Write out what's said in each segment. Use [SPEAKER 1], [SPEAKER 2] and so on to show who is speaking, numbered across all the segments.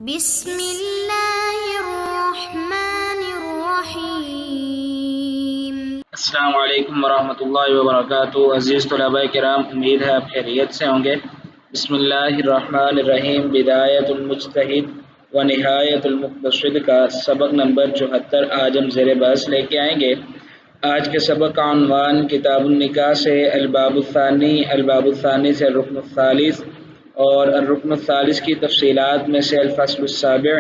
[SPEAKER 1] بسم اللہ الرحمن الرحیم۔
[SPEAKER 2] السلام علیکم ورحمۃ اللہ وبرکاتہ۔ عزیز طلباء کرام، امید ہے آپ خیریت سے ہوں گے۔ بسم اللہ الرحمن الرحیم۔ بدایت المجتہد و نہایت المقتصد کا سبق نمبر 74 آج ہم زیر بحث لے کے آئیں گے۔ آج کے سبق کا عنوان کتاب النکاح سے الباب الثانی سے الرکن الثالث اور الرکن الثالث کی تفصیلات میں سے الفصل السابع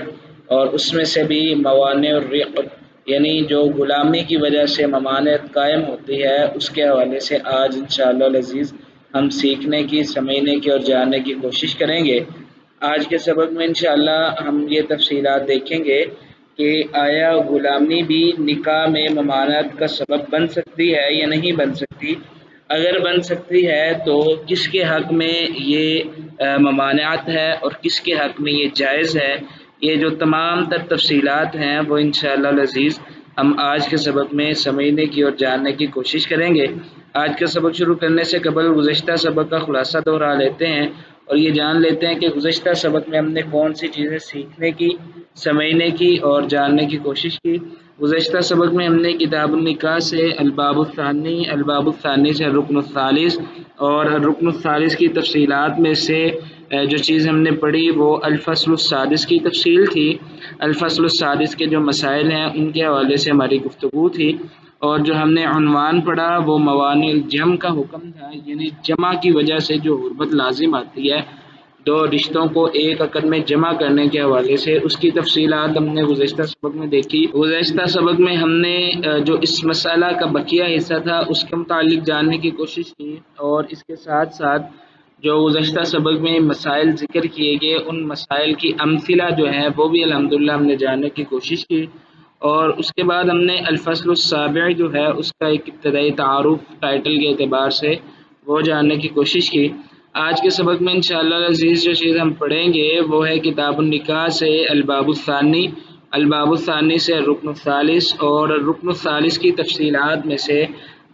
[SPEAKER 2] اور اس میں سے بھی موانع الرق یعنی جو غلامی کی وجہ سے ممانعت قائم ہوتی ہے اس کے حوالے سے آج انشاءاللہ العزیز ہم سیکھنے کی، سمجھنے کی اور جاننے کی کوشش کریں گے۔ آج کے سبق میں انشاءاللہ ہم یہ تفصیلات دیکھیں گے کہ آیا غلامی بھی نکاح میں ممانعت کا سبب بن سکتی ہے یا نہیں بن سکتی؟ اگر بن سکتی ہے تو کس کے حق میں یہ ممانعت ہے اور کس کے حق میں یہ جائز ہے؟ یہ جو تمام تر تفصیلات ہیں وہ انشاءاللہ العزیز ہم آج کے سبق میں سمجھنے کی اور جاننے کی کوشش کریں گے۔ آج کا سبق شروع کرنے سے قبل گزشتہ سبق کا خلاصہ دہرا لیتے ہیں اور یہ جان لیتے ہیں کہ گزشتہ سبق میں ہم نے کون سی چیزیں سیکھنے کی، سمجھنے کی اور جاننے کی کوشش کی۔ گزشتہ سبق میں ہم نے کتاب النکاح سے الباب الثانی سے الرکن الثالث اور الرکن الثالث کی تفصیلات میں سے جو چیز ہم نے پڑھی وہ الفصل السادس کی تفصیل تھی۔ الفصل السادس کے جو مسائل ہیں ان کے حوالے سے ہماری گفتگو تھی، اور جو ہم نے عنوان پڑھا وہ موانع الجمع کا حکم تھا، یعنی جمع کی وجہ سے جو حرمت لازم آتی ہے دو رشتوں کو ایک عقد میں جمع کرنے کے حوالے سے، اس کی تفصیلات ہم نے گزشتہ سبق میں دیکھی۔ گزشتہ سبق میں ہم نے جو اس مسئلہ کا بقیہ حصہ تھا اس کے متعلق جاننے کی کوشش کی، اور اس کے ساتھ ساتھ جو گزشتہ سبق میں مسائل ذکر کیے گئے ان مسائل کی امثلہ جو ہیں وہ بھی الحمدللہ ہم نے جاننے کی کوشش کی، اور اس کے بعد ہم نے الفصل السابع جو ہے اس کا ایک ابتدائی تعارف ٹائٹل کے اعتبار سے وہ جاننے کی کوشش کی۔ آج کے سبق میں انشاءاللہ العزیز جو چیز ہم پڑھیں گے وہ ہے کتاب النکاح سے الباب الثانی سے الرکن الثالث اور الرکن الثالث کی تفصیلات میں سے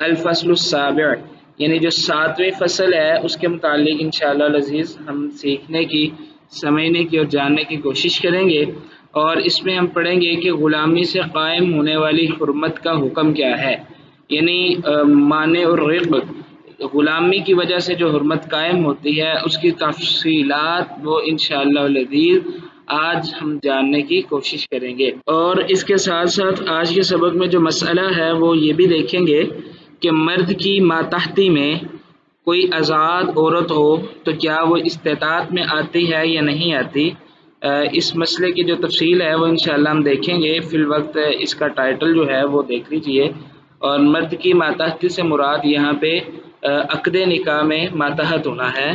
[SPEAKER 2] الفصل السابع یعنی جو 7ویں فصل ہے اس کے متعلق انشاءاللہ العزیز ہم سیکھنے کی، سمجھنے کی اور جاننے کی کوشش کریں گے، اور اس میں ہم پڑھیں گے کہ غلامی سے قائم ہونے والی حرمت کا حکم کیا ہے، یعنی مانع الرق غلامی کی وجہ سے جو حرمت قائم ہوتی ہے اس کی تفصیلات وہ انشاءاللہ العزیز آج ہم جاننے کی کوشش کریں گے۔ اور اس کے ساتھ ساتھ آج کے سبق میں جو مسئلہ ہے وہ یہ بھی دیکھیں گے کہ مرد کی ماتحتی میں کوئی آزاد عورت ہو تو کیا وہ استطاعت میں آتی ہے یا نہیں آتی۔ اس مسئلے کی جو تفصیل ہے وہ انشاءاللہ ہم دیکھیں گے۔ فی الوقت اس کا ٹائٹل جو ہے وہ دیکھ لیجئے، اور مرد کی ماتحتی سے مراد یہاں پہ عقد نکاح میں ماتحت ہونا ہے،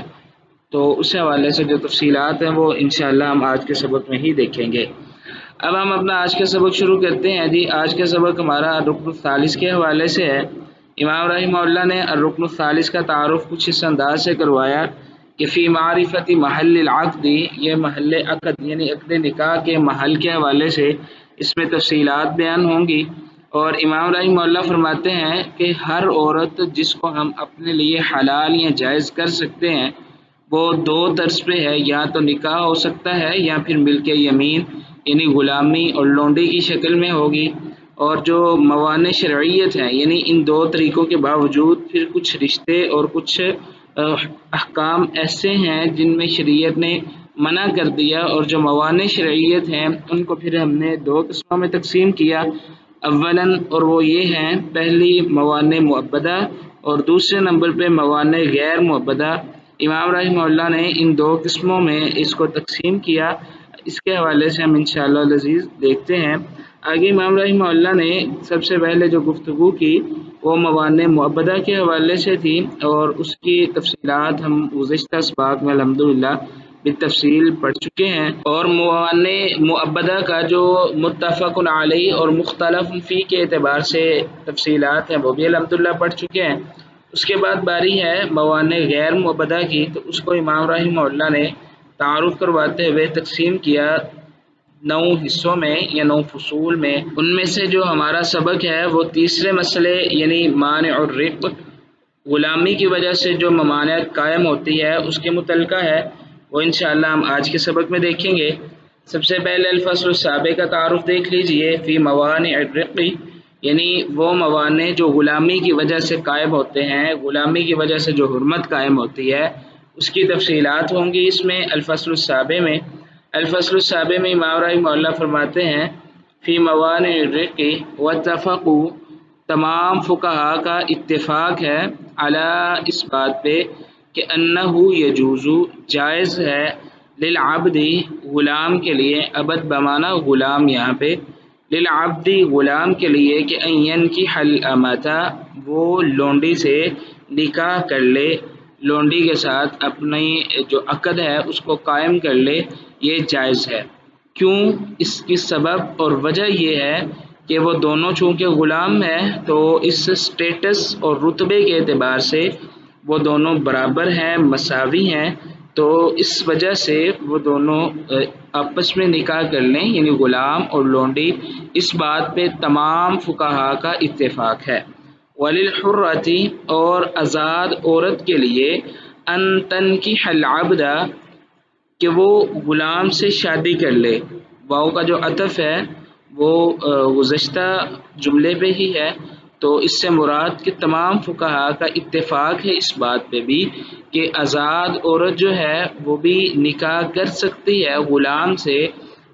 [SPEAKER 2] تو اس حوالے سے جو تفصیلات ہیں وہ انشاءاللہ ہم آج کے سبق میں ہی دیکھیں گے۔ اب ہم اپنا آج کا سبق شروع کرتے ہیں۔ جی آج کا سبق ہمارا الرکن الثالث کے حوالے سے ہے۔ امام رحمہ اللہ نے الرکن الثالث کا تعارف کچھ اس انداز سے کروایا کہ فی معرفت محل العقد، یہ محل عقد یعنی عقد نکاح کے محل کے حوالے سے اس میں تفصیلات بیان ہوں گی، اور امام رحمہ اللہ فرماتے ہیں کہ ہر عورت جس کو ہم اپنے لیے حلال یا جائز کر سکتے ہیں وہ دو طرز پہ ہے، یا تو نکاح ہو سکتا ہے یا پھر ملک یمین یعنی غلامی اور لونڈی کی شکل میں ہوگی، اور جو موانع شرعیت ہیں یعنی ان دو طریقوں کے باوجود پھر کچھ رشتے اور کچھ احکام ایسے ہیں جن میں شریعت نے منع کر دیا، اور جو موانع شرعیت ہیں ان کو پھر ہم نے دو قسموں میں تقسیم کیا۔ اولاً اور وہ یہ ہیں، پہلی موانع معبدہ اور دوسرے نمبر پہ موانع غیر معبدہ۔ امام رحمہ اللہ نے ان دو قسموں میں اس کو تقسیم کیا، اس کے حوالے سے ہم انشاءاللہ العزیز دیکھتے ہیں۔ آگے امام رحمہ اللہ نے سب سے پہلے جو گفتگو کی وہ موانع معبدہ کے حوالے سے تھی، اور اس کی تفصیلات ہم گزشتہ اسباق میں الحمدللہ بالتفصیل پڑھ چکے ہیں، اور موانع معبدہ کا جو متفق علیہ اور مختلف فی کے اعتبار سے تفصیلات ہیں وہ بھی الحمدللہ پڑھ چکے ہیں۔ اس کے بعد باری ہے موانع غیر معبدہ کی، تو اس کو امام رحمہ اللہ نے تعارف کرواتے ہوئے تقسیم کیا 9 حصوں میں یا 9 فصول میں۔ ان میں سے جو ہمارا سبق ہے وہ تیسرے مسئلے یعنی مانع الرق غلامی کی وجہ سے جو ممانعت قائم ہوتی ہے اس کے متعلقہ ہے، وہ انشاءاللہ ہم آج کے سبق میں دیکھیں گے۔ سب سے پہلے الفصل السابع کا تعارف دیکھ لیجئے. فی موانع الرق، یعنی وہ موانع جو غلامی کی وجہ سے قائم ہوتے ہیں، غلامی کی وجہ سے جو حرمت قائم ہوتی ہے اس کی تفصیلات ہوں گی اس میں الفصل السابع میں. الفصل السابع میں امام رحمہ اللہ فرماتے ہیں فی موانع الرق واتفقوا، تمام فقہا کا اتفاق ہے علی اس بات پہ کہ انہ یجوز، جائز ہے، للعبد غلام کے لیے، عبد بمانا غلام یہاں پہ، للعبد غلام کے لیے کہ ان ينكح الامۃ، وہ لونڈی سے نکاح کر لے، لونڈی کے ساتھ اپنی جو عقد ہے اس کو قائم کر لے، یہ جائز ہے. کیوں؟ اس کی سبب اور وجہ یہ ہے کہ وہ دونوں چونکہ غلام ہیں تو اس سٹیٹس اور رتبے کے اعتبار سے وہ دونوں برابر ہیں، مساوی ہیں، تو اس وجہ سے وہ دونوں آپس میں نکاح کر لیں، یعنی غلام اور لونڈی. اس بات پہ تمام فقہا کا اتفاق ہے. وللحرۃ، اور آزاد عورت کے لیے، ان تنکح العبد، کہ وہ غلام سے شادی کر لے. واؤ کا جو عطف ہے وہ گزشتہ جملے پہ ہی ہے، تو اس سے مراد کہ تمام فقہا کا اتفاق ہے اس بات پہ بھی کہ آزاد عورت جو ہے وہ بھی نکاح کر سکتی ہے غلام سے،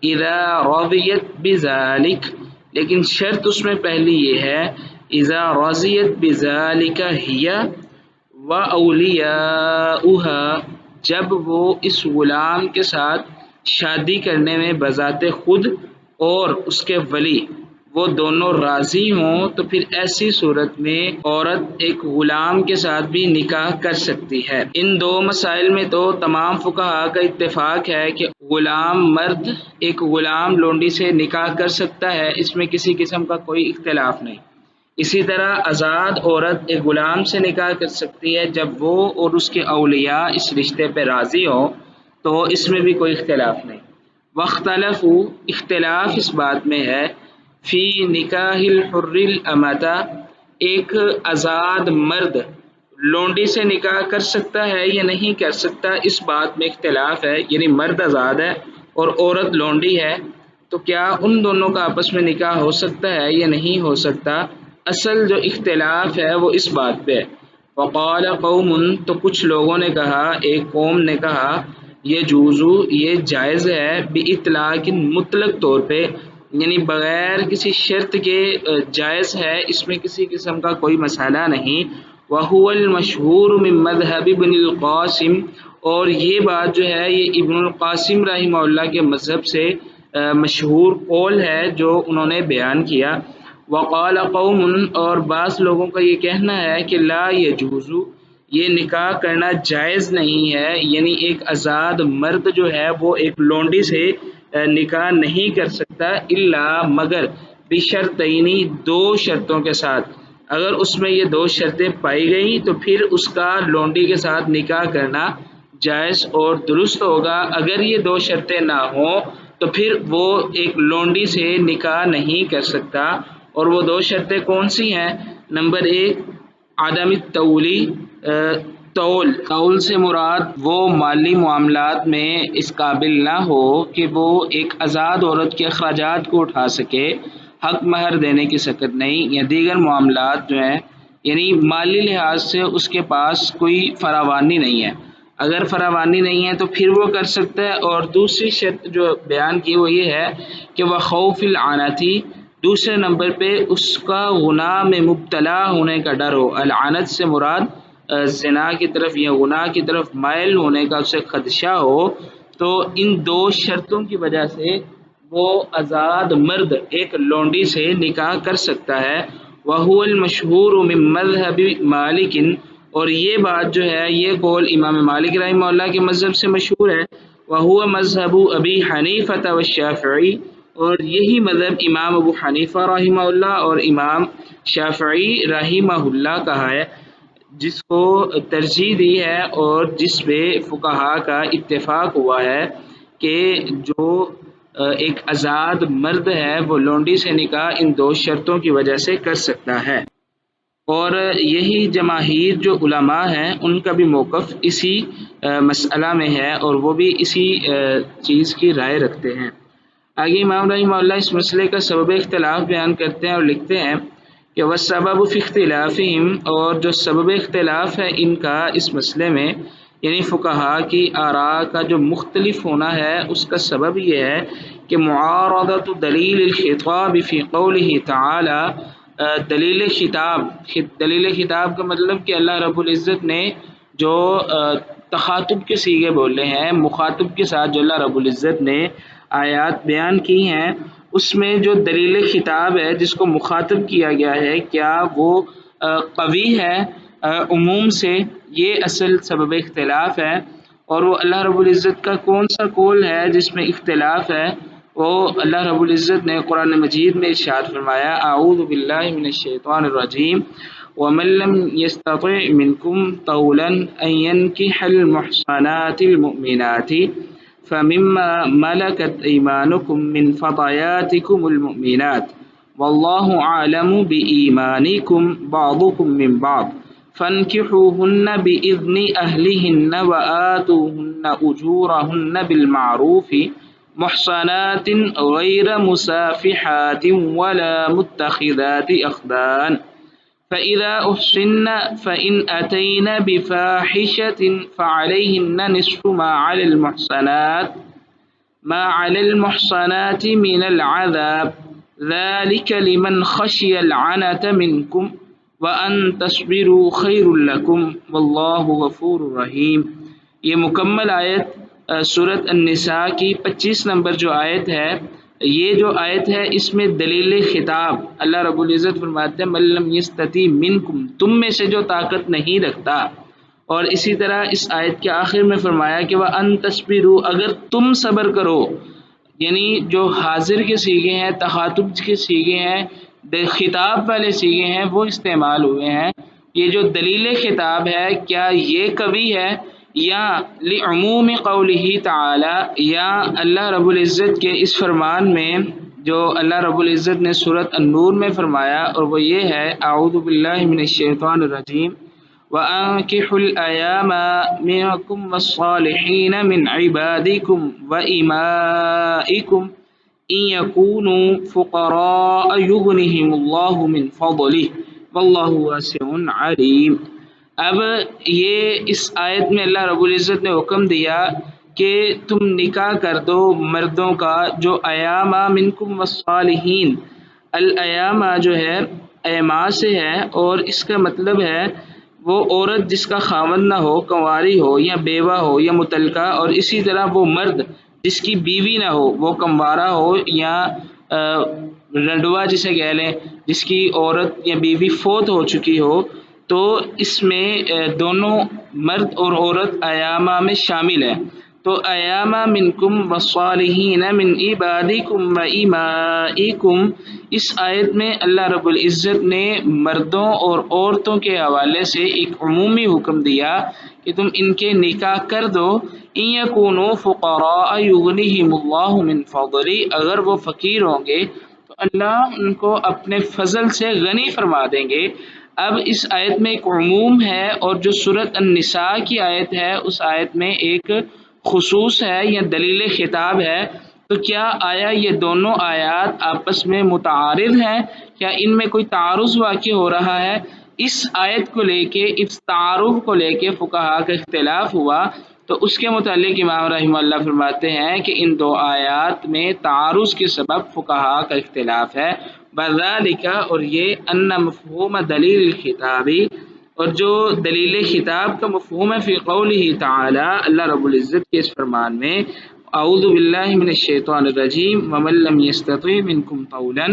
[SPEAKER 2] اذا رضیت بذالک، لیکن شرط اس میں پہلی یہ ہے اذا رضیت بذالک ہی و اولیاؤہا، جب وہ اس غلام کے ساتھ شادی کرنے میں بذات خود اور اس کے ولی وہ دونوں راضی ہوں، تو پھر ایسی صورت میں عورت ایک غلام کے ساتھ بھی نکاح کر سکتی ہے. ان دو مسائل میں تو تمام فقہا کا اتفاق ہے کہ غلام مرد ایک غلام لونڈی سے نکاح کر سکتا ہے، اس میں کسی قسم کا کوئی اختلاف نہیں. اسی طرح آزاد عورت ایک غلام سے نکاح کر سکتی ہے جب وہ اور اس کے اولیاء اس رشتے پہ راضی ہوں، تو اس میں بھی کوئی اختلاف نہیں. واختلف، اختلاف اس بات میں ہے فی نکاح الحر الامۃ، ایک آزاد مرد لونڈی سے نکاح کر سکتا ہے یا نہیں کر سکتا، اس بات میں اختلاف ہے. یعنی مرد آزاد ہے اور عورت لونڈی ہے، تو کیا ان دونوں کا آپس میں نکاح ہو سکتا ہے یا نہیں ہو سکتا؟ اصل جو اختلاف ہے وہ اس بات پہ ہے. وقال قوم، تو کچھ لوگوں نے کہا، ایک قوم نے کہا، یہ جوزو، یہ جائز ہے، باطلاق، مطلق طور پہ، یعنی بغیر کسی شرط کے جائز ہے، اس میں کسی قسم کا کوئی مسئلہ نہیں. وہو المشہور من مذہب ابن القاسم، اور یہ بات جو ہے یہ ابن القاسم رحمہ اللہ کے مذہب سے مشہور قول ہے جو انہوں نے بیان کیا. وقال قوم، اور بعض لوگوں کا یہ کہنا ہے کہ لا یجوز، یہ نکاح کرنا جائز نہیں ہے، یعنی ایک آزاد مرد جو ہے وہ ایک لونڈی سے نکاح نہیں کر سکتا، الا مگر بشرطین، دو شرطوں کے ساتھ. اگر اس میں یہ دو شرطیں پائی گئیں تو پھر اس کا لونڈی کے ساتھ نکاح کرنا جائز اور درست ہوگا. اگر یہ دو شرطیں نہ ہوں تو پھر وہ ایک لونڈی سے نکاح نہیں کر سکتا. اور وہ دو شرطیں کون سی ہیں؟ نمبر ایک، عدم التولی، طول سے مراد وہ مالی معاملات میں اس قابل نہ ہو کہ وہ ایک آزاد عورت کے اخراجات کو اٹھا سکے، حق مہر دینے کی سکت نہیں، یا دیگر معاملات جو ہیں، یعنی مالی لحاظ سے اس کے پاس کوئی فراوانی نہیں ہے. اگر فراوانی نہیں ہے تو پھر وہ کر سکتا ہے. اور دوسری شرط جو بیان کی وہ یہ ہے کہ وہ خوف العنتی، دوسرے نمبر پہ اس کا گناہ میں مبتلا ہونے کا ڈر ہو. العنت سے مراد زنا کی طرف یا گناہ کی طرف مائل ہونے کا اسے خدشہ ہو. تو ان دو شرطوں کی وجہ سے وہ آزاد مرد ایک لونڈی سے نکاح کر سکتا ہے. وَهُوَ الْمَشْهُورُ مِنْ مَذْهَبِ مَالِكٍ، اور یہ بات جو ہے یہ قول امام مالک رحمہ اللہ کے مذہب سے مشہور ہے. وَهُوَ مذهب ابی حنیفہ والشافعی، اور یہی مذہب امام ابو حنیفہ رحمہ اللہ اور امام شافعی رحمہ اللہ کا ہے، جس کو ترجیح دی ہے اور جس پہ فقہا کا اتفاق ہوا ہے کہ جو ایک آزاد مرد ہے وہ لونڈی سے نکاح ان دو شرطوں کی وجہ سے کر سکتا ہے. اور یہی جماہیر جو علماء ہیں ان کا بھی موقف اسی مسئلہ میں ہے، اور وہ بھی اسی چیز کی رائے رکھتے ہیں۔ آگے امام رحمہ اللہ اس مسئلے کا سبب اختلاف بیان کرتے ہیں اور لکھتے ہیں کہ وَالسَّبَبُ فِي اخْتِلَافِهِمْ، اور جو سبب اختلاف ہے ان کا اس مسئلے میں، یعنی فقہا کی آراء کا جو مختلف ہونا ہے، اس کا سبب یہ ہے کہ معارضۃ دلیل الخطاب فی قولہ تعالی، دلیل خطاب کا مطلب کہ اللہ رب العزت نے جو تخاطب کے صیغے بولے ہیں، مخاطب کے ساتھ جو اللہ رب العزت نے آیات بیان کی ہیں، اس میں جو دلیل خطاب ہے جس کو مخاطب کیا گیا ہے، کیا وہ قوی ہے عموم سے؟ یہ اصل سبب اختلاف ہے۔ اور وہ اللہ رب العزت کا کون سا قول ہے جس میں اختلاف ہے؟ وہ اللہ رب العزت نے قرآن مجید میں ارشاد فرمایا، اعوذ باللہ من الشیطان الرجیم، ومن لم يستطع منکم طولا ان ينکح المحصنات المؤمنات فمما ملكت ايمانكم من فتياتكم المؤمنات والله اعلم بايمانكم بعضكم من بعض فانكحوهن باذن اهلهن وآتوهن اجورهن بالمعروف محصنات غير مسافحات ولا متخذات اخدان فإذا أحصن فإن أتين بفاحشة فعليهن نصف ما على المحصنات من العذاب ذلك لمن خشي العنة منكم وأن تصبروا خير لكم والله غفور رحيم۔ یہ مکمل آیت سورۃ النساء کی 25 نمبر جو آیت ہے، یہ جو آیت ہے اس میں دلیل خطاب اللہ رب العزت فرماتے ہیں من لم یستطیع منکم، تم میں سے جو طاقت نہیں رکھتا، اور اسی طرح اس آیت کے آخر میں فرمایا کہ وَأَن تَصْبِرُوا، اگر تم صبر کرو، یعنی جو حاضر کے صیغے ہیں، تخاطب کے صیغے ہیں، خطاب والے صیغے ہیں، وہ استعمال ہوئے ہیں۔ یہ جو دلیل خطاب ہے کیا یہ قوی ہے، یا لعموم قولہ تعالی، یا اللہ رب العزت کے اس فرمان میں جو اللہ رب العزت نے سورۃ النور میں فرمایا، اور وہ یہ ہے اعوذ باللہ من الشیطان الرجیم وَأَنكِحُوا الْأَيَامَ مِنكُمْ وَالصَّالِحِينَ مِنْ عِبَادِكُمْ وَإِمَائِكُمْ إِن يَكُونُوا فُقَرَاءَ يُغْنِهِمُ اللَّهُ مِنْ فَضْلِهِ وَاللَّهُ وَاسِعٌ عَلِيمٌ۔ اب یہ اس آیت میں اللہ رب العزت نے حکم دیا کہ تم نکاح کر دو مردوں کا جو ایامہ منکم والصالحین، الایامہ جو ہے ایما سے ہے، اور اس کا مطلب ہے وہ عورت جس کا خاوند نہ ہو، کنواری ہو یا بیوہ ہو یا مطلقہ، اور اسی طرح وہ مرد جس کی بیوی نہ ہو، وہ کموارہ ہو یا رنڈوا جسے کہہ لیں، جس کی عورت یا بیوی فوت ہو چکی ہو، تو اس میں دونوں مرد اور عورت ایامہ میں شامل ہیں۔ تو ایامہ منکم والصالحین من عبادکم و ایمائکم، اس آیت میں اللہ رب العزت نے مردوں اور عورتوں کے حوالے سے ایک عمومی حکم دیا کہ تم ان کے نکاح کر دو، ان یکونوا فقراء یغنیہم اللہ من فضلہ، اگر وہ فقیر ہوں گے تو اللہ ان کو اپنے فضل سے غنی فرما دیں گے۔ اب اس آیت میں ایک عموم ہے، اور جو سورۃ النساء کی آیت ہے اس آیت میں ایک خصوص ہے یا دلیل خطاب ہے۔ تو کیا آیا یہ دونوں آیات آپس میں متعارض ہیں؟ کیا ان میں کوئی تعارض واقع ہو رہا ہے؟ اس آیت کو لے کے، اس تعارف کو لے کے فقہا کا اختلاف ہوا، تو اس کے متعلق امام رحمہ اللہ فرماتے ہیں کہ ان دو آیات میں تعارض کے سبب فقہا کا اختلاف ہے۔ بذالک، اور یہ ان مفہوم دلیل الخطابی، اور جو دلیل خطاب کا مفہوم ہے فی قولہ تعالی، اللہ رب العزت کے اس فرمان میں اعوذ باللہ من الشیطان الرجیم ومن لم یستطع منکم طولا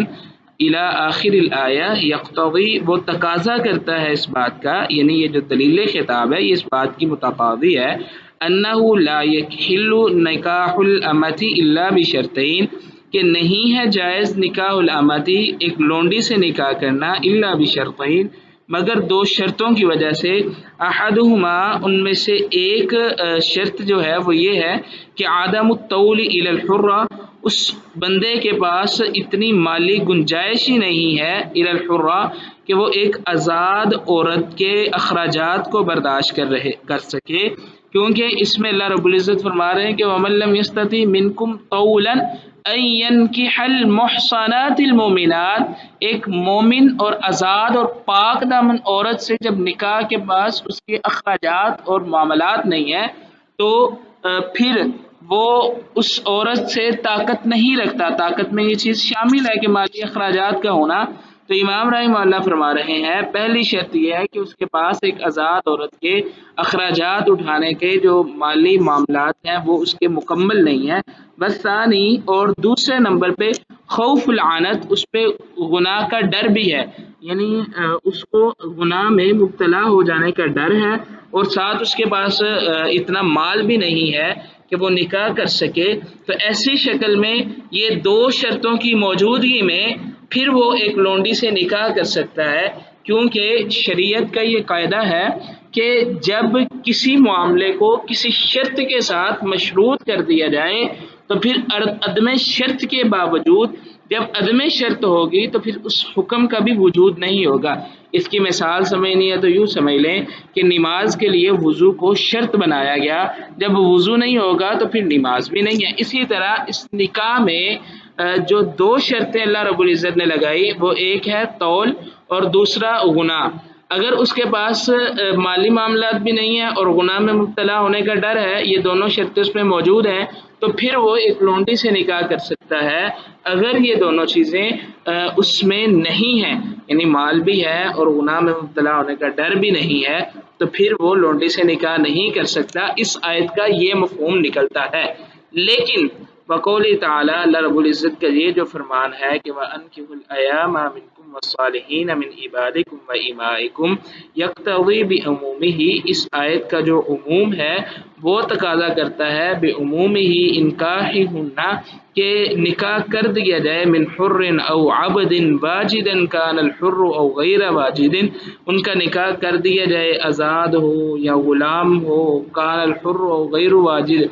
[SPEAKER 2] الی آخر الآیہ، یقتضی، وہ تقاضا کرتا ہے اس بات کا، یعنی یہ جو دلیل خطاب ہے یہ اس بات کی متقاضی ہے انہ لا یحل نکاح الامۃ الا بشرطین، کہ نہیں ہے جائز نکاح الامتی، ایک لونڈی سے نکاح کرنا، الا بشرطین، مگر دو شرطوں کی وجہ سے، احدہما، ان میں سے ایک شرط جو ہے وہ یہ ہے کہ عدم الطول الی الحرہ، اس بندے کے پاس اتنی مالی گنجائش ہی نہیں ہے الی الحرہ کہ وہ ایک آزاد عورت کے اخراجات کو برداشت کر سکے، کیونکہ اس میں اللہ رب العزت فرما رہے ہیں کہ وَمَن لَّمْ يَسْتَطِعْ مِنكُمْ طَوْلًا أَن يَنكِحَ الْمُحْصَنَاتِ الْمُؤْمِنَاتِ، ایک مومن اور آزاد اور پاک دامن عورت سے جب نکاح کے پاس اس کے اخراجات اور معاملات نہیں ہیں تو پھر وہ اس عورت سے طاقت نہیں رکھتا۔ طاقت میں یہ چیز شامل ہے کہ مالی اخراجات کا ہونا، تو امام رحمہ اللہ فرما رہے ہیں پہلی شرط یہ ہے کہ اس کے پاس ایک آزاد عورت کے اخراجات اٹھانے کے جو مالی معاملات ہیں وہ اس کے مکمل نہیں ہیں۔ بس ثانی اور دوسرے نمبر پہ خوف العنت، اس پہ گناہ کا ڈر بھی ہے، یعنی اس کو گناہ میں مبتلا ہو جانے کا ڈر ہے، اور ساتھ اس کے پاس اتنا مال بھی نہیں ہے کہ وہ نکاح کر سکے۔ تو ایسی شکل میں یہ دو شرطوں کی موجودگی میں پھر وہ ایک لونڈی سے نکاح کر سکتا ہے، کیونکہ شریعت کا یہ قاعدہ ہے کہ جب کسی معاملے کو کسی شرط کے ساتھ مشروط کر دیا جائے تو پھر عدم شرط کے باوجود جب عدم شرط ہوگی تو پھر اس حکم کا بھی وجود نہیں ہوگا۔ اس کی مثال سمجھنی ہے تو یوں سمجھ لیں کہ نماز کے لیے وضو کو شرط بنایا گیا، جب وضو نہیں ہوگا تو پھر نماز بھی نہیں ہے۔ اسی طرح اس نکاح میں جو دو شرطیں اللہ رب العزت نے لگائی وہ ایک ہے طول اور دوسرا گناہ۔ اگر اس کے پاس مالی معاملات بھی نہیں ہیں اور گناہ میں مبتلا ہونے کا ڈر ہے، یہ دونوں شرطیں اس میں موجود ہیں، تو پھر وہ ایک لونڈی سے نکاح کر سکتا ہے۔ اگر یہ دونوں چیزیں اس میں نہیں ہیں، یعنی مال بھی ہے اور گناہ میں مبتلا ہونے کا ڈر بھی نہیں ہے، تو پھر وہ لونڈی سے نکاح نہیں کر سکتا۔ اس آیت کا یہ مفہوم نکلتا ہے۔ لیکن بقول تعالی، اللہ رب العزت کا یہ جو فرمان ہے کہ وَأَنكِحُوا الْأَيَامَ مِنكُمْ وَالصَّالِحِينَ مِنْ عِبَادِكُمْ وَإِمَائِكُمْ يَقْتَضِي بِعُمُومِهِ، اس آیت کا جو عموم ہے وہ تقاضا کرتا ہے بعمومه انکاحہن، کہ نکاح کر دیا جائے من حر او عبد واجدا کان الحر او غیر واجد، ان کا نکاح کر دیا جائے آزاد ہو یا غلام ہو، کان الحر او غیر واجد،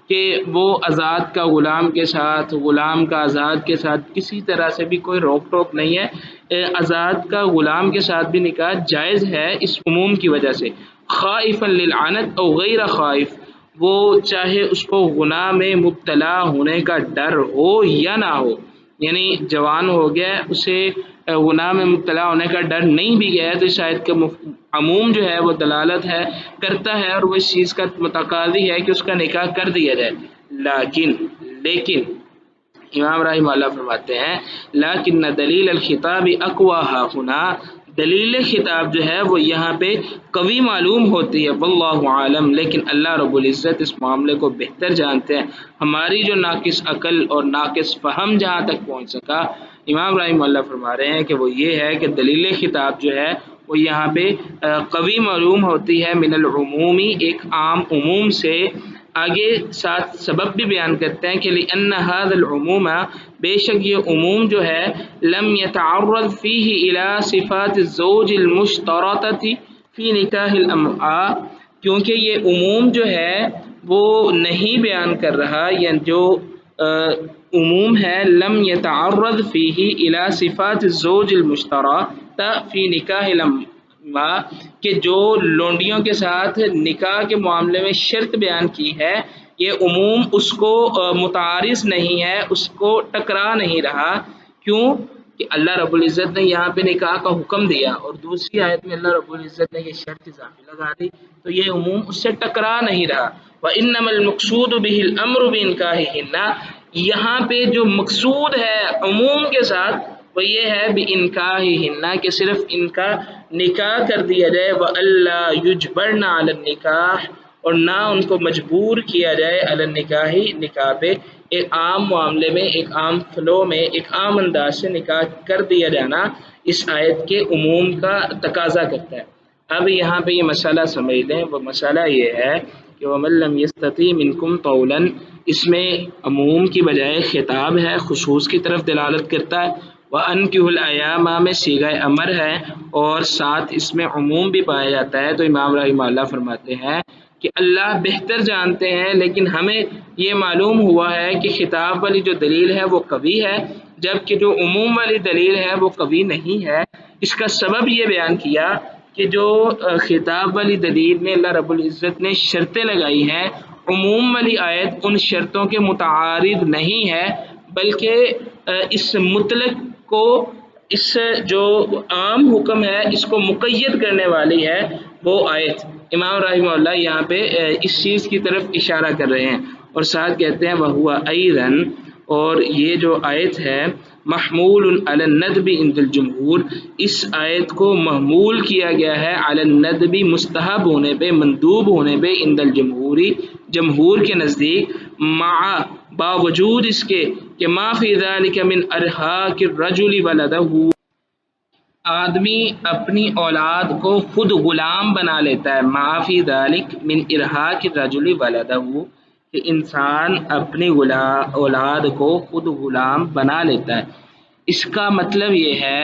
[SPEAKER 2] کہ وہ آزاد کا غلام کے ساتھ، غلام کا آزاد کے ساتھ کسی طرح سے بھی کوئی روک ٹوک نہیں ہے۔ آزاد کا غلام کے ساتھ بھی نکاح جائز ہے اس عموم کی وجہ سے۔ خائفا للعنت او غیر خائف، وہ چاہے اس کو گناہ میں مبتلا ہونے کا ڈر ہو یا نہ ہو، یعنی جوان ہو گیا اسے گناہ میں مبتلا ہونے کا ڈر نہیں بھی گیا تو اس آیت کا عموم جو ہے وہ دلالت ہے کرتا ہے، اور وہ اس چیز کا متقاضی ہے کہ اس کا نکاح کر دیا جائے۔ لیکن امام رحمہ اللہ فرماتے ہیں لیکن دلیل الخطاب اقوی ہاہنا، دلیل خطاب جو ہے وہ یہاں پہ قوی معلوم ہوتی ہے، واللہ عالم، لیکن اللہ رب العزت اس معاملے کو بہتر جانتے ہیں۔ ہماری جو ناقص عقل اور ناقص فہم جہاں تک پہنچ سکا، امام رحمہ اللہ فرما رہے ہیں کہ وہ یہ ہے کہ دلیل خطاب جو ہے وہ یہاں پہ قوی معلوم ہوتی ہے من العمومی، ایک عام عموم سے۔ آگے ساتھ سبب بھی بیان کرتے ہیں کہ لأن هذا العموم، بے شک یہ عموم جو ہے لم يتعرض فيه الى صفات الزوج المشترطة فی نکاح الامعاء، کیونکہ یہ عموم جو ہے وہ نہیں بیان کر رہا، یعنی جو عموم ہے لم يتعرض فيه الى صفات الزوج المشترطة فی نکاح الامعاء، کہ جو لونڈیوں کے ساتھ نکاح کے معاملے میں شرط بیان کی ہے، یہ عموم اس کو متعارض نہیں ہے، اس کو ٹکرا نہیں رہا۔ کیوں کہ اللہ رب العزت نے یہاں پہ نکاح کا حکم دیا اور دوسری آیت میں اللہ رب العزت نے یہ شرط اضافی لگا دی، تو یہ عموم اس سے ٹکرا نہیں رہا۔ وَإِنَّمَا الْمَقْصُودُ بِهِ الْأَمْرُ بِإِنْكَاحِهِنَّ، یہاں پہ جو مقصود ہے عموم کے ساتھ وہ یہ ہے بِإِنْكَاحِهِنَّ، کہ صرف ان کا نکاح کر دیا جائے، وَأَلَّا يُجْبَرْنَ عَلَى النِّكَاحِ، اور نہ ان کو مجبور کیا جائے علی النکاح، نکاح پہ۔ ایک عام معاملے میں، ایک عام فلو میں، ایک عام انداز سے نکاح کر دیا جانا اس آیت کے عموم کا تقاضا کرتا ہے۔ اب یہاں پہ یہ مسئلہ سمجھ لیں، وہ مسئلہ یہ ہے کہ وَمَن لَّمْ يَسْتَطِعْ مِنكُمْ طَوْلًا، اس میں عموم کی بجائے خطاب ہے، خصوص کی طرف دلالت کرتا ہے۔ وَأَنكِحُوا الْأَيَامَ میں صیغہ امر ہے اور ساتھ اس میں عموم بھی پایا جاتا ہے، تو امام رحمہ اللہ فرماتے ہیں کہ اللہ بہتر جانتے ہیں، لیکن ہمیں یہ معلوم ہوا ہے کہ خطاب والی جو دلیل ہے وہ قوی ہے، جبکہ جو عموم والی دلیل ہے وہ قوی نہیں ہے۔ اس کا سبب یہ بیان کیا کہ جو خطاب والی دلیل میں اللہ رب العزت نے شرطیں لگائی ہیں، عموم والی آیت ان شرطوں کے متعارض نہیں ہے، بلکہ اس مطلق کو، اس جو عام حکم ہے اس کو مقید کرنے والی ہے وہ آیت۔ امام رحمہ اللہ یہاں پہ اس چیز کی طرف اشارہ کر رہے ہیں، اور ساتھ کہتے ہیں وَهُوَ أَيْضًا، اور یہ جو آیت ہے محمول علی الندب عند الجمہور، اس آیت کو محمول کیا گیا ہے علی الندب، مستحب ہونے پہ، مندوب ہونے پہ، عند الجمہوری، جمہور کے نزدیک، مع، باوجود اس کے کہ ما فی ذلک من ارحاق الرجل ولدہ، آدمی اپنی اولاد کو خود غلام بنا لیتا ہے، ما فی ذلک من ارحاق الرجل ولدہ، کہ انسان اپنی اولاد کو خود غلام بنا لیتا ہے۔ اس کا مطلب یہ ہے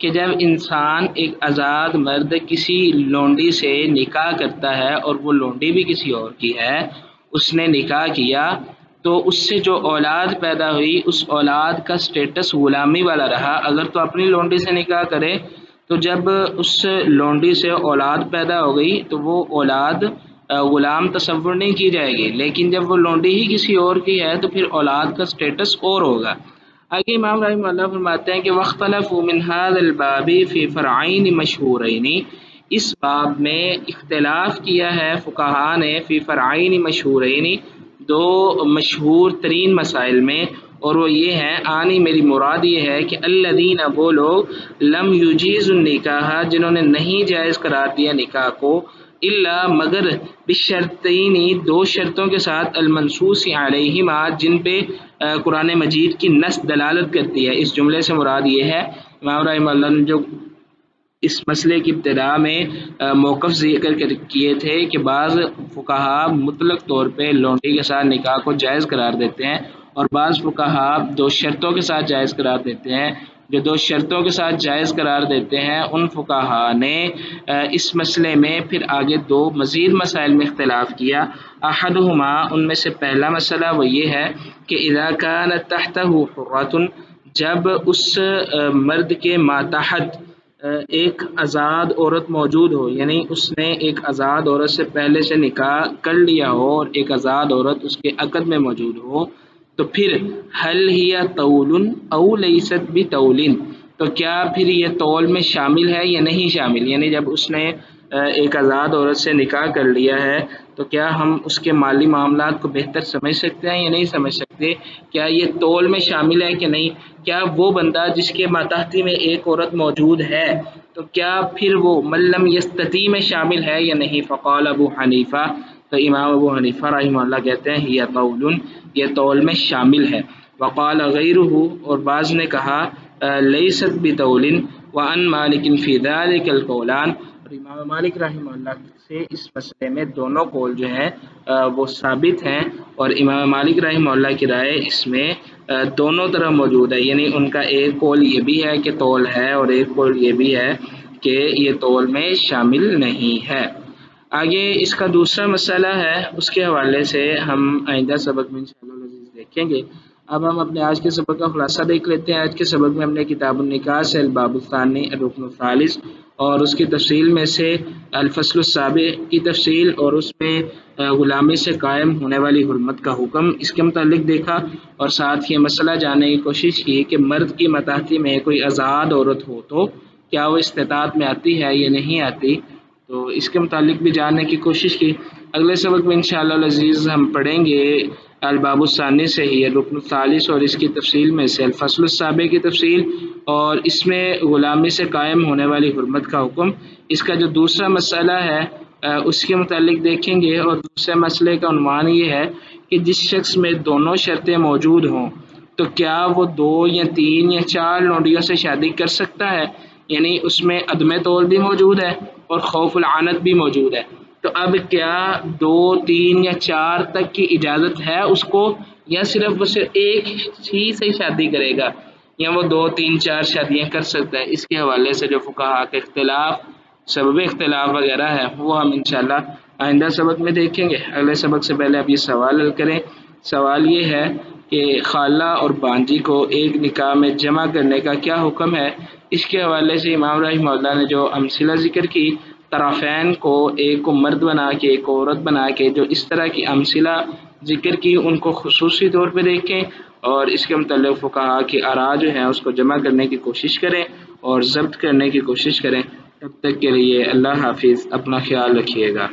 [SPEAKER 2] کہ جب انسان، ایک آزاد مرد کسی لونڈی سے نکاح کرتا ہے اور وہ لونڈی بھی کسی اور کی ہے، اس نے نکاح کیا تو اس سے جو اولاد پیدا ہوئی اس اولاد کا سٹیٹس غلامی والا رہا۔ اگر تو اپنی لونڈی سے نکاح کرے تو جب اس لونڈی سے اولاد پیدا ہو گئی تو وہ اولاد غلام تصور نہیں کی جائے گی، لیکن جب وہ لونڈی ہی کسی اور کی ہے تو پھر اولاد کا سٹیٹس اور ہوگا۔ آگے امام رحمہ اللہ فرماتے ہیں کہ وَاخْتَلَفُوا مِنْ هَذَا الْبَابِ فِي فَرْعَيْنِ مَشْهُورَيْنِ، اس باب میں اختلاف کیا ہے فقہاء نے فی فرعین مشہورین، دو مشہور ترین مسائل میں، اور وہ یہ ہیں، آنی میری مراد یہ ہے کہ الذین، وہ لوگ، لم یجیز النکاح، جنہوں نے نہیں جائز قرار دیا نکاح کو، الا، مگر، بشرطین، دو شرطوں کے ساتھ، المنصوص علیہما، جن پہ قرآن مجید کی نص دلالت کرتی ہے۔ اس جملے سے مراد یہ ہے، امام رحمہ اللہ نے جو اس مسئلے کی ابتدا میں موقف ذکر کیے تھے کہ بعض فقہاء مطلق طور پہ لونڈی کے ساتھ نکاح کو جائز قرار دیتے ہیں، اور بعض فقہاء دو شرطوں کے ساتھ جائز قرار دیتے ہیں۔ جو دو شرطوں کے ساتھ جائز قرار دیتے ہیں ان فقہاء نے اس مسئلے میں پھر آگے دو مزید مسائل میں اختلاف کیا۔ احدہما، ان میں سے پہلا مسئلہ وہ یہ ہے کہ اذا کانت تحتہ حرۃ، جب اس مرد کے ماتحت ایک آزاد عورت موجود ہو، یعنی اس نے ایک آزاد عورت سے پہلے سے نکاح کر لیا ہو اور ایک آزاد عورت اس کے عقد میں موجود ہو، تو پھر حل ہی طول او لیست بطول، تو کیا پھر یہ طول میں شامل ہے یا نہیں شامل، یعنی جب اس نے ایک آزاد عورت سے نکاح کر لیا ہے تو کیا ہم اس کے مالی معاملات کو بہتر سمجھ سکتے ہیں یا نہیں سمجھ سکتے، کیا یہ طول میں شامل ہے کہ نہیں، کیا وہ بندہ جس کے ماتحتی میں ایک عورت موجود ہے تو کیا پھر وہ ملم یستتی میں شامل ہے یا نہیں۔ فقال ابو حنیفہ، تو امام ابو حنیفہ رحمہ اللہ کہتے ہیں یہ طول، یہ طول میں شامل ہے۔ وقال غیرہ، اور بعض نے کہا لیست بطول، وعن مالک فی ذلک القولان، اور امام مالک رحمہ اللہ سے اس مسئلے میں دونوں قول جو ہیں وہ ثابت ہیں، اور امام مالک رحمہ اللہ کی رائے اس میں دونوں طرح موجود ہے، یعنی ان کا ایک قول یہ بھی ہے کہ طول ہے اور ایک قول یہ بھی ہے کہ یہ طول میں شامل نہیں ہے۔ آگے اس کا دوسرا مسئلہ ہے، اس کے حوالے سے ہم آئندہ سبق میں انشاءاللہ دیکھیں گے۔ اب ہم اپنے آج کے سبق کا خلاصہ دیکھ لیتے ہیں۔ آج کے سبق میں ہم نے کتاب النکاح سے الباب الثانی الرکن الثالث اور اس کی تفصیل میں سے الفصل السابع کی تفصیل اور اس میں غلامی سے قائم ہونے والی حرمت کا حکم، اس کے متعلق دیکھا، اور ساتھ یہ مسئلہ جاننے کی کوشش کی کہ مرد کی ماتحتی میں کوئی آزاد عورت ہو تو کیا وہ استطاعت میں آتی ہے یا نہیں آتی، تو اس کے متعلق بھی جاننے کی کوشش کی۔ اگلے سبق میں انشاءاللہ العزیز ہم پڑھیں گے الباب الثانی سے ہی الرکن الثالث اور اس کی تفصیل میں سے الفصل السابع کی تفصیل، اور اس میں غلامی سے قائم ہونے والی حرمت کا حکم۔ اس کا جو دوسرا مسئلہ ہے اس کے متعلق دیکھیں گے، اور دوسرے مسئلے کا عنوان یہ ہے کہ جس شخص میں دونوں شرطیں موجود ہوں تو کیا وہ 2 یا 3 یا 4 لونڈیوں سے شادی کر سکتا ہے، یعنی اس میں عدم طول بھی موجود ہے اور خوف العنت بھی موجود ہے۔ تو اب کیا 2 3 یا 4 تک کی اجازت ہے اس کو، یا صرف وہ ایک ہی سے شادی کرے گا، یا وہ 2 3 4 شادیاں کر سکتا ہے۔ اس کے حوالے سے جو فقہاء کے اختلاف، سبب اختلاف وغیرہ ہے وہ ہم انشاءاللہ آئندہ سبق میں دیکھیں گے۔ اگلے سبق سے پہلے آپ یہ سوال حل کریں۔ سوال یہ ہے کہ خالہ اور بانجی کو ایک نکاح میں جمع کرنے کا کیا حکم ہے؟ اس کے حوالے سے امام رحمہ اللہ نے جو امثلہ ذکر کی، طرفین کو، ایک کو مرد بنا کے ایک کو عورت بنا کے، جو اس طرح کی امثلہ ذکر کی ان کو خصوصی طور پہ دیکھیں اور اس کے متعلق فقہا کی آراء جو ہیں اس کو جمع کرنے کی کوشش کریں اور ضبط کرنے کی کوشش کریں۔ تب تک کے لیے اللہ حافظ، اپنا خیال رکھیے گا۔